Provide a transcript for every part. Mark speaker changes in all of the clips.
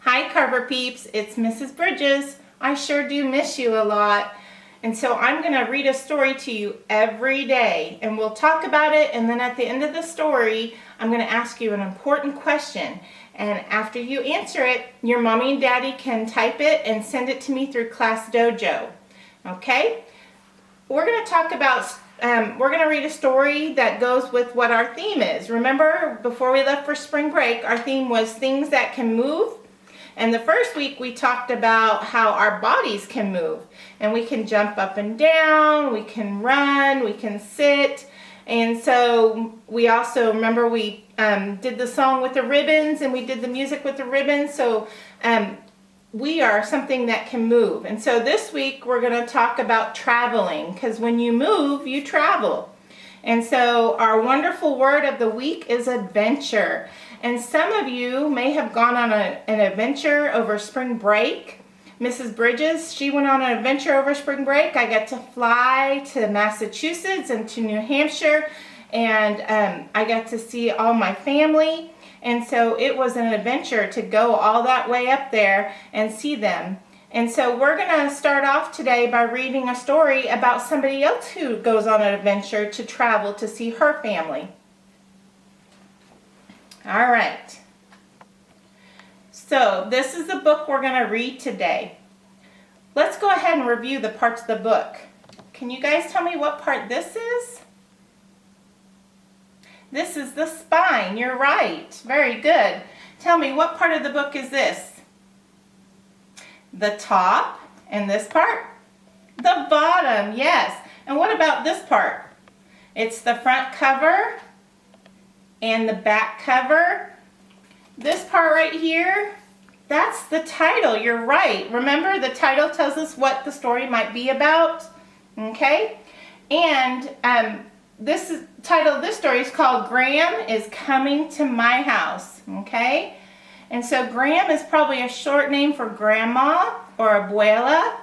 Speaker 1: Hi Carver peeps, it's Mrs. Bridges. I sure do miss you a lot. And so I'm going to read a story to you every day and we'll talk about it, and then at the end of the story I'm going to ask you an important question, and after you answer it your mommy and daddy can type it and send it to me through Class Dojo. Okay? We're going to talk about we're going to read a story that goes with what our theme is. Remember, before we left for spring break, our theme was things that can move. And the first week we talked about how our bodies can move. And we can jump up and down, we can run, we can sit. And so we also, remember we did the song with the ribbons and we did the music with the ribbons. So we are something that can move. And so this week we're going to talk about traveling, because when you move, you travel. And so our wonderful word of the week is adventure. And some of you may have gone on an adventure over spring break. Mrs. Bridges, she went on an adventure over spring break. I got to fly to Massachusetts and to New Hampshire, and I got to see all my family. And so it was an adventure to go all that way up there and see them. And so we're going to start off today by reading a story about somebody else who goes on an adventure to travel to see her family. All right. So this is the book we're going to read today. Let's go ahead and review the parts of the book. Can you guys tell me what part this is? This is the spine. You're right. Very good. Tell me, what part of the book is this? The top. And this part? The bottom. Yes. And what about this part? It's the front cover and the back cover. This part right here, that's the title. You're right. Remember, the title tells us what the story might be about. Okay? And title of this story is called Graham is Coming to My House. Okay? And so Graham is probably a short name for grandma or abuela.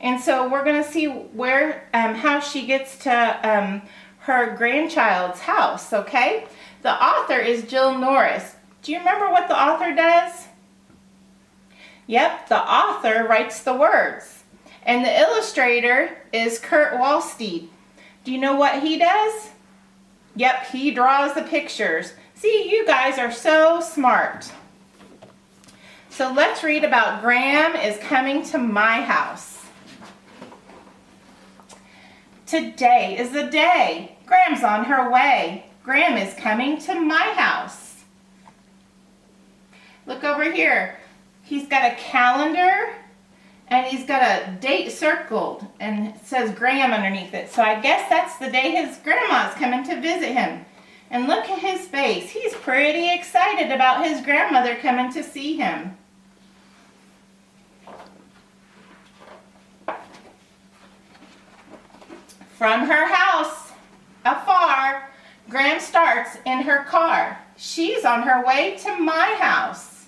Speaker 1: And so we're going to see where how she gets to her grandchild's house. Okay? The author is Jill Norris. Do you remember what the author does? Yep, the author writes the words. And the illustrator is Kurt Wallsteed. Do you know what he does? Yep, he draws the pictures. See, you guys are so smart. So let's read about Graham is Coming to My House. Today is the day. Graham's on her way. Graham is coming to my house. Look over here. He's got a calendar and he's got a date circled and it says Graham underneath it. So I guess that's the day his grandma's coming to visit him. And look at his face. He's pretty excited about his grandmother coming to see him. From her house, afar, Graham starts in her car. She's on her way to my house.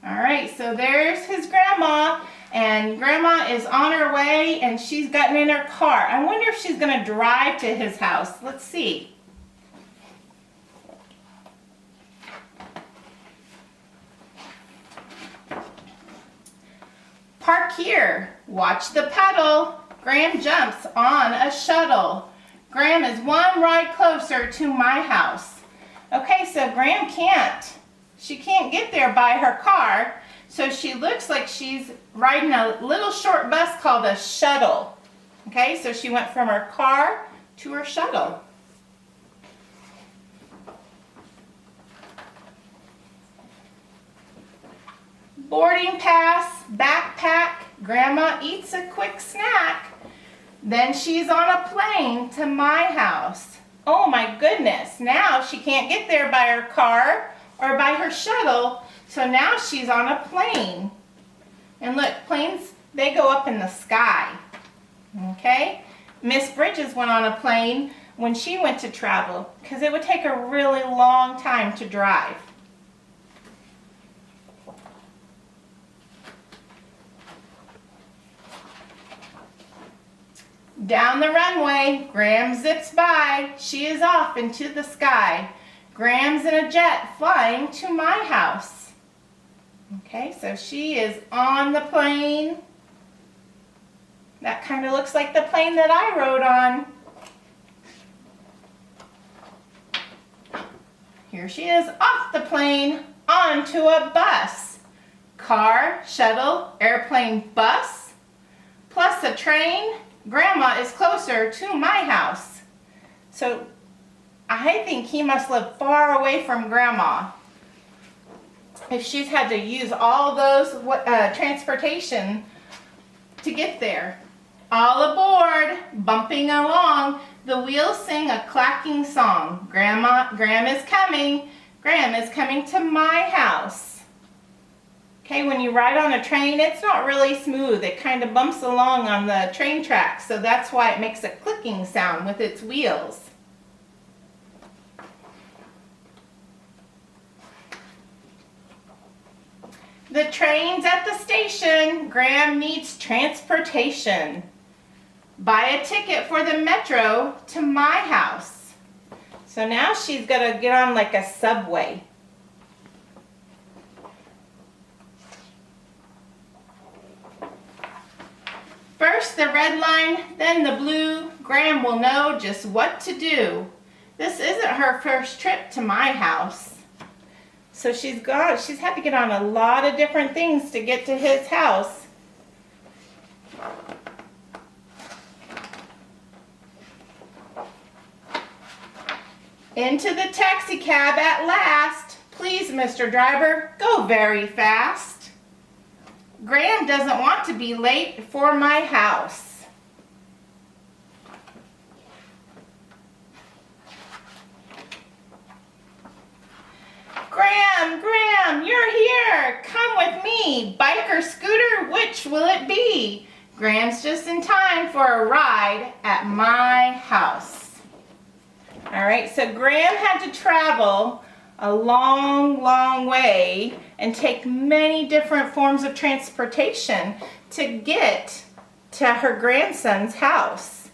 Speaker 1: All right, so there's his grandma, and grandma is on her way and she's gotten in her car. I wonder if she's going to drive to his house. Let's see. Park here. Watch the pedal. Graham jumps on a shuttle. Graham is one ride closer to my house. Okay, so Graham she can't get there by her car, so she looks like she's riding a little short bus called a shuttle. Okay, so she went from her car to her shuttle. Boarding pass, backpack, Grandma eats a quick snack. Then she's on a plane to my house. Oh my goodness, now she can't get there by her car or by her shuttle, so now she's on a plane. And look, planes, they go up in the sky. Okay? Miss Bridges went on a plane when she went to travel because it would take a really long time to drive. Down the runway, Graham zips by. She is off into the sky. Graham's in a jet flying to my house. Okay, so she is on the plane. That kind of looks like the plane that I rode on. Here she is off the plane onto a bus. Car, shuttle, airplane, bus, plus a train. Grandma is closer to my house. So I think he must live far away from Grandma, if she's had to use all those transportation to get there. All aboard, bumping along, the wheels sing a clacking song. Gram is coming. Gram is coming to my house. Okay, when you ride on a train, it's not really smooth. It kind of bumps along on the train tracks, so that's why it makes a clicking sound with its wheels. The train's at the station. Gram needs transportation. Buy a ticket for the metro to my house. So now she's got to get on like a subway. First the red line, then the blue. Gram will know just what to do. This isn't her first trip to my house. So she's had to get on a lot of different things to get to his house. Into the taxi cab at last. Please, Mr. Driver, go very fast. Gram doesn't want to be late for my house. Gram, you're here. Come with me. Bike or scooter, which will it be? Gram's just in time for a ride at my house. All right, so Gram had to travel a long way and take many different forms of transportation to get to her grandson's house.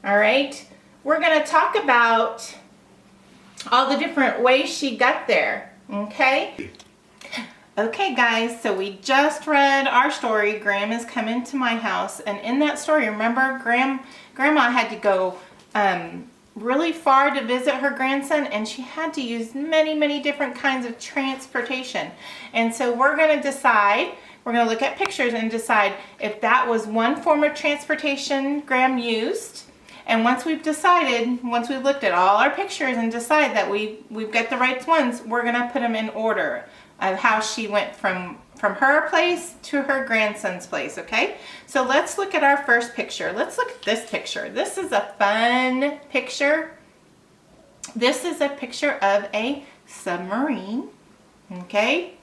Speaker 1: All right, we're going to talk about all the different ways she got there, okay? Okay guys, so we just read our story, Gram is coming to my house, and in that story, remember Grandma had to go really far to visit her grandson, and she had to use many different kinds of transportation. And so we're going to look at pictures and decide if that was one form of transportation Gram used. And once we've looked at all our pictures and decide that we've got the right ones, we're going to put them in order of how she went from her place to her grandson's place, okay? So let's look at our first picture. Let's look at this picture. This is a fun picture. This is a picture of a submarine, okay?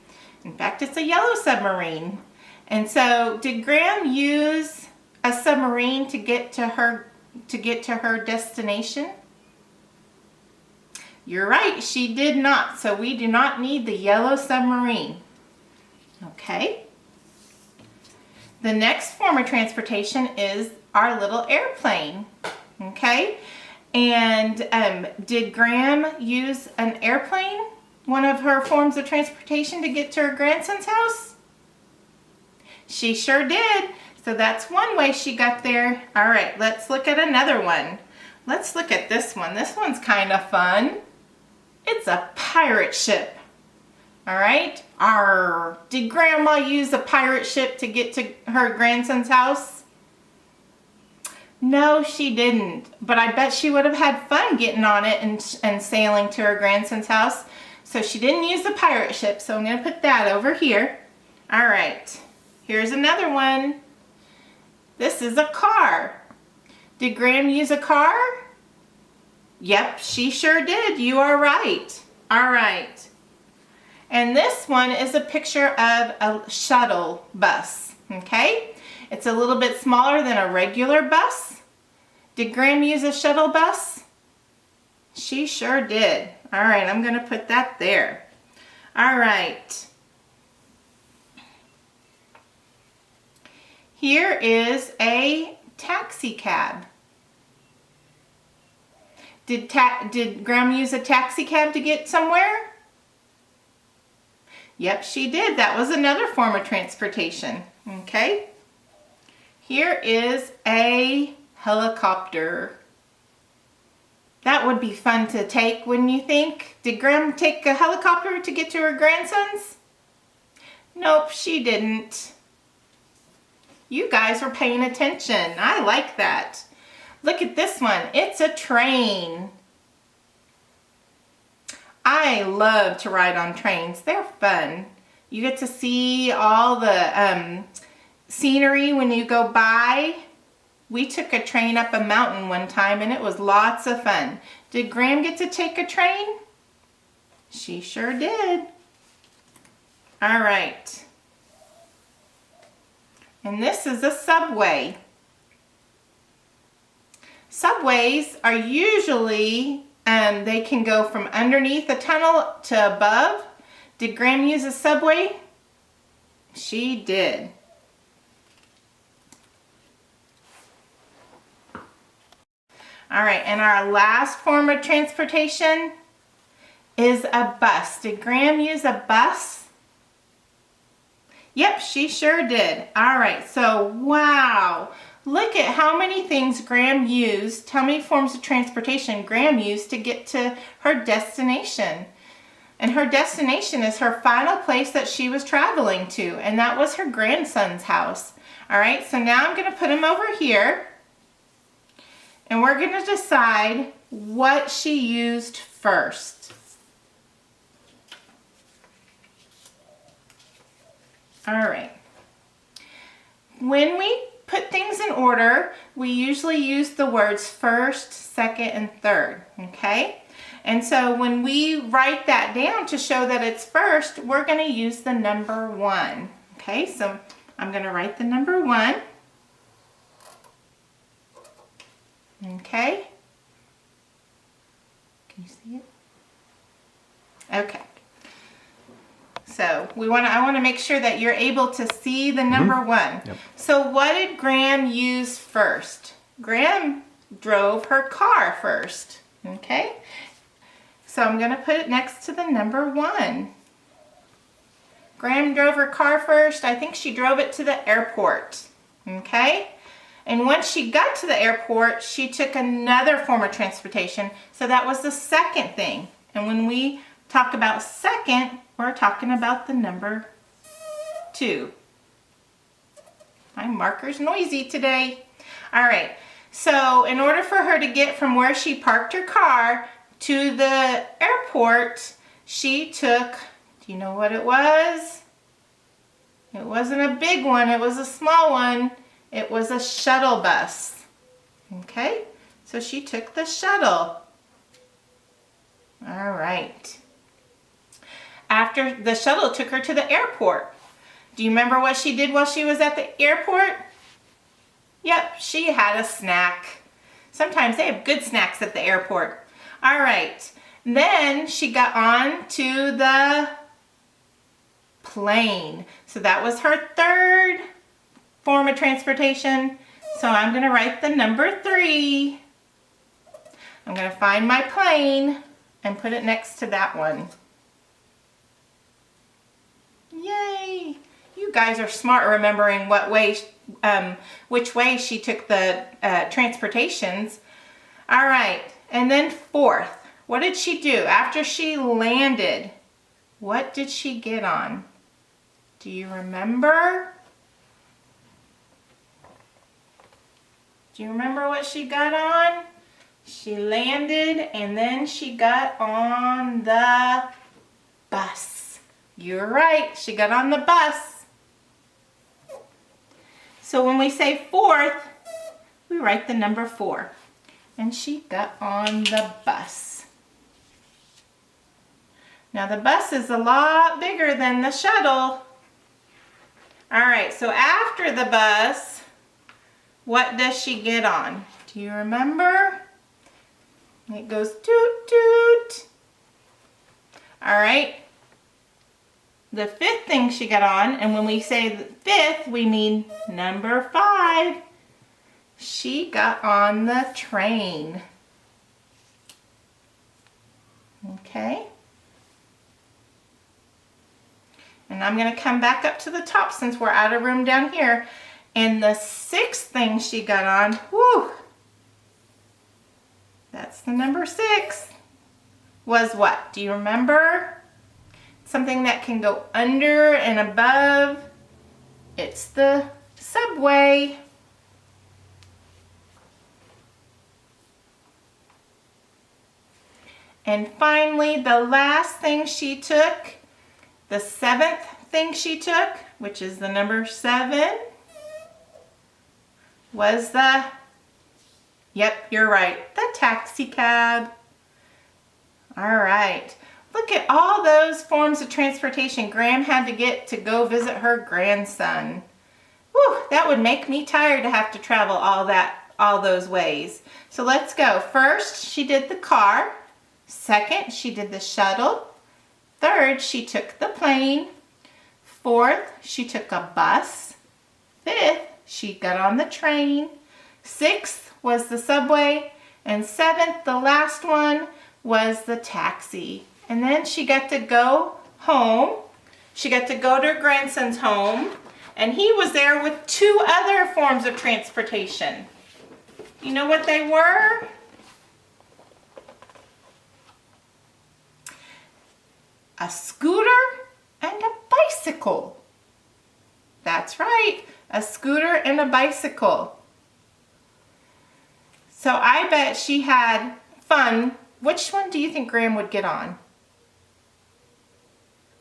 Speaker 1: In fact, it's a yellow submarine. And so did Gram use a submarine to get to her destination? You're right, she did not. So we do not need the yellow submarine. Okay. The next form of transportation is our little airplane. Okay. And did Gram use an airplane, one of her forms of transportation, to get to her grandson's house? She sure did. So that's one way she got there. All right, let's look at another one. Let's look at this one. This one's kind of fun. It's a pirate ship. All right. Did Grandma use a pirate ship to get to her grandson's house? No, she didn't. But I bet she would have had fun getting on it and sailing to her grandson's house. So she didn't use the pirate ship. So I'm going to put that over here. All right. Here's another one. This is a car. Did Gram use a car? Yep, she sure did. You are right. All right. And this one is a picture of a shuttle bus, okay? It's a little bit smaller than a regular bus. Did Gram use a shuttle bus? She sure did. All right, I'm going to put that there. All right. Here is a taxi cab. Did Gram use a taxi cab to get somewhere? Yep, she did. That was another form of transportation. Okay. Here is a helicopter. That would be fun to take, wouldn't you think? Did Graham take a helicopter to get to her grandsons? Nope, she didn't. You guys were paying attention. I like that. Look at this one. It's a train. I love to ride on trains. They're fun. You get to see all the scenery when you go by. We took a train up a mountain one time and it was lots of fun. Did Graham get to take a train? She sure did. All right. And this is a subway. Subways are usually, they can go from underneath a tunnel to above. Did Graham use a subway? She did. All right, and our last form of transportation is a bus. Did Graham use a bus? Yep, she sure did. All right, so wow. Look at how many things Graham used, how many forms of transportation Graham used to get to her destination. And her destination is her final place that she was traveling to, and that was her grandson's house. All right, so now I'm going to put him over here. And we're going to decide what she used first. All right. When we put things in order, we usually use the words first, second, and third, okay? And so when we write that down to show that it's first, we're going to use the number 1. Okay, so I'm going to write the number 1. Okay. Can you see it? Okay. So I want to make sure that you're able to see the number 1.
Speaker 2: Yep.
Speaker 1: So what did Graham use first? Graham drove her car first. Okay. So I'm going to put it next to the number 1. Graham drove her car first. I think she drove it to the airport. Okay. And once she got to the airport, she took another form of transportation. So that was the second thing. And when we talk about second, we're talking about the number 2. My marker's noisy today. All right. So in order for her to get from where she parked her car to the airport, she took, do you know what it was? It wasn't a big one. It was a small one. It was a shuttle bus. Okay, so she took the shuttle. All right. After the shuttle took her to the airport. Do you remember what she did while she was at the airport? Yep, she had a snack. Sometimes they have good snacks at the airport. All right. Then she got on to the plane. So that was her third form of transportation. So I'm going to write the number 3. I'm going to find my plane and put it next to that one. Yay! You guys are smart remembering what way, which way she took the transportations. All right, and then fourth, what did she do after she landed? What did she get on? Do you remember? Do you remember what she got on? She landed and then she got on the bus. You're right, she got on the bus. So when we say fourth, we write the number 4. And she got on the bus. Now the bus is a lot bigger than the shuttle. All right, so after the bus, what does she get on? Do you remember? It goes toot toot. All right. The 5th thing she got on, and when we say the 5th, we mean number 5. She got on the train. Okay. And I'm going to come back up to the top since we're out of room down here. And the 6th thing she got on, whew, that's the number 6, was what? Do you remember? Something that can go under and above. It's the subway. And finally, the last thing she took, the 7th thing she took, which is the number 7, was the, yep, you're right, the taxi cab. All right. Look at all those forms of transportation Graham had to get to go visit her grandson. Whew, that would make me tired to have to travel all those ways. So let's go. First, she did the car. Second, she did the shuttle. Third, she took the plane. Fourth, she took a bus. Fifth, she got on the train. Sixth was the subway. And seventh, the last one, was the taxi. And then she got to go home. She got to go to her grandson's home. And he was there with 2 other forms of transportation. You know what they were? A scooter and a bicycle. That's right, a scooter and a bicycle. So I bet she had fun. Which one do you think Graham would get on?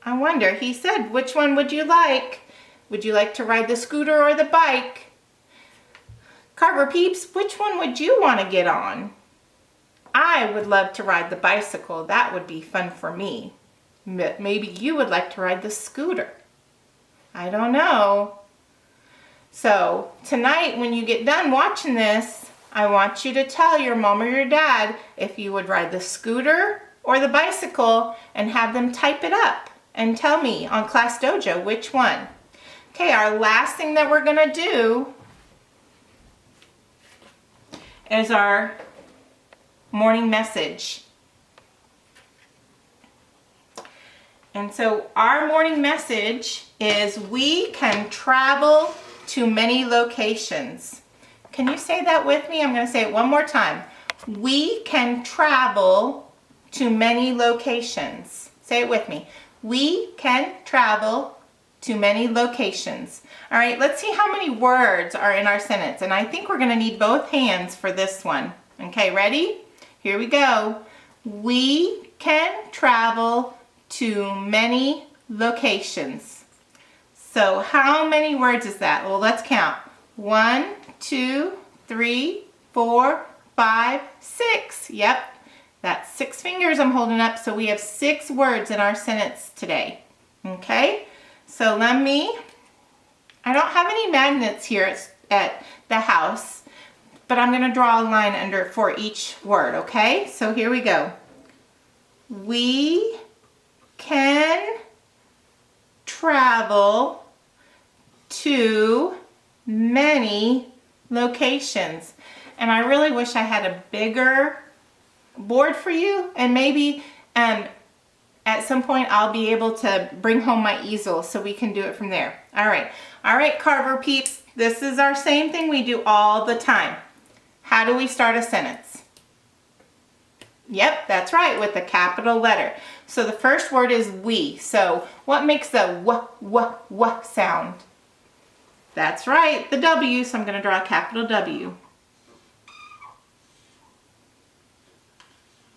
Speaker 1: I wonder, he said, which one would you like? Would you like to ride the scooter or the bike? Carver peeps, which one would you want to get on? I would love to ride the bicycle. That would be fun for me. Maybe you would like to ride the scooter. I don't know. So tonight when you get done watching this, I want you to tell your mom or your dad if you would ride the scooter or the bicycle and have them type it up and tell me on Class Dojo which one. Okay, our last thing that we're going to do is our morning message. And so our morning message is we can travel to many locations. Can you say that with me? I'm going to say it one more time. We can travel to many locations. Say it with me. We can travel to many locations. All right, let's see how many words are in our sentence. And I think we're going to need both hands for this one. Okay, ready? Here we go. We can travel to many locations. So how many words is that? Well, let's count. 1, 2, 3, 4, 5, 6. Yep, that's 6 fingers I'm holding up. So we have 6 words in our sentence today. Okay, so I don't have any magnets here at the house, but I'm going to draw a line under for each word, okay? So here we go. We can travel to many locations. And I really wish I had a bigger board for you, and maybe at some point I'll be able to bring home my easel so we can do it from there. All right, Carver peeps, this is our same thing we do all the time. How do we start a sentence? Yep, that's right, with a capital letter. So the first word is we. So what makes the w sound? That's right, the W, so I'm going to draw a capital W.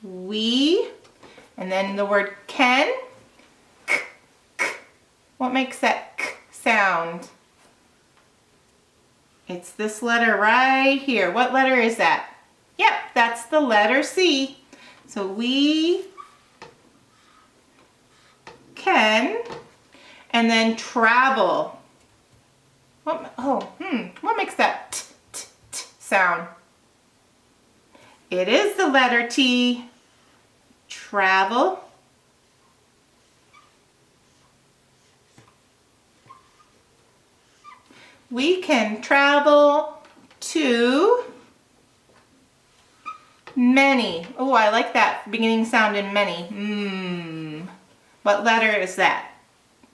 Speaker 1: We, and then the word can, k, k. What makes that k sound? It's this letter right here. What letter is that? Yep, that's the letter C. So we can, and then travel. What makes that t, t, t sound? It is the letter T. Travel. We can travel to many. Oh, I like that beginning sound in many. What letter is that?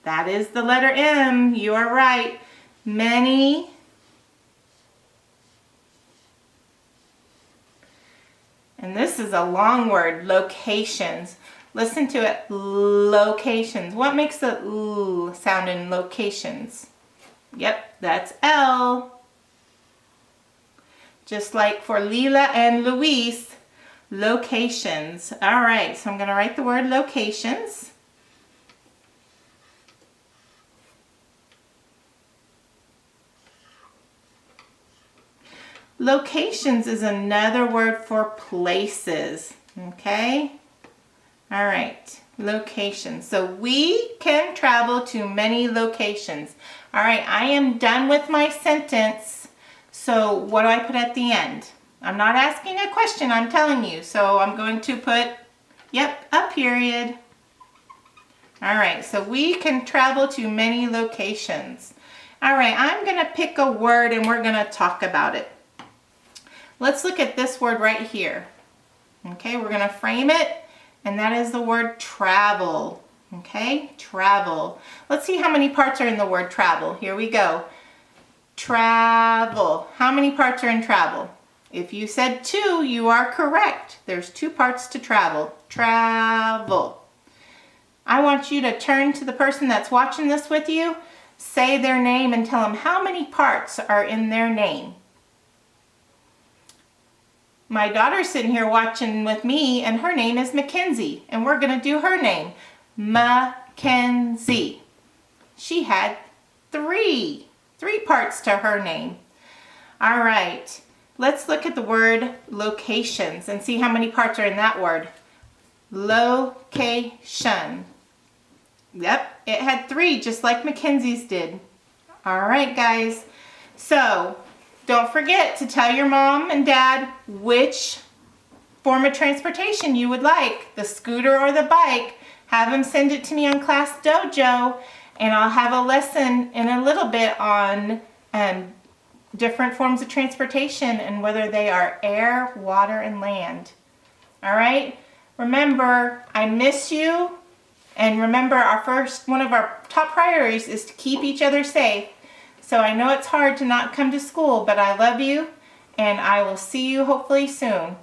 Speaker 1: That is the letter M. You are right. Many. And this is a long word, locations. Listen to it, locations. What makes the L sound in locations? Yep, that's L. Just like for Lila and Luis, locations. All right, so I'm going to write the word locations. Locations is another word for places, okay? All right, locations. So we can travel to many locations. All right, I am done with my sentence. So what do I put at the end? I'm not asking a question, I'm telling you. So I'm going to put, yep, a period. All right, so we can travel to many locations. All right, I'm going to pick a word and we're going to talk about it. Let's look at this word right here. Okay, we're going to frame it, and that is the word travel. Okay, travel. Let's see how many parts are in the word travel. Here we go. Travel. How many parts are in travel? If you said 2, you are correct. There's 2 parts to travel. Travel. I want you to turn to the person that's watching this with you, say their name, and tell them how many parts are in their name. My daughter's sitting here watching with me, and her name is Mackenzie, and we're going to do her name. Mackenzie. She had 3 parts to her name. All right, let's look at the word locations and see how many parts are in that word. Location. Yep, it had 3, just like Mackenzie's did. All right, guys. So don't forget to tell your mom and dad which form of transportation you would like, the scooter or the bike. Have them send it to me on Class Dojo, and I'll have a lesson in a little bit on different forms of transportation and whether they are air, water, and land. All right? Remember, I miss you, and remember one of our top priorities is to keep each other safe. So I know it's hard to not come to school, but I love you, and I will see you hopefully soon.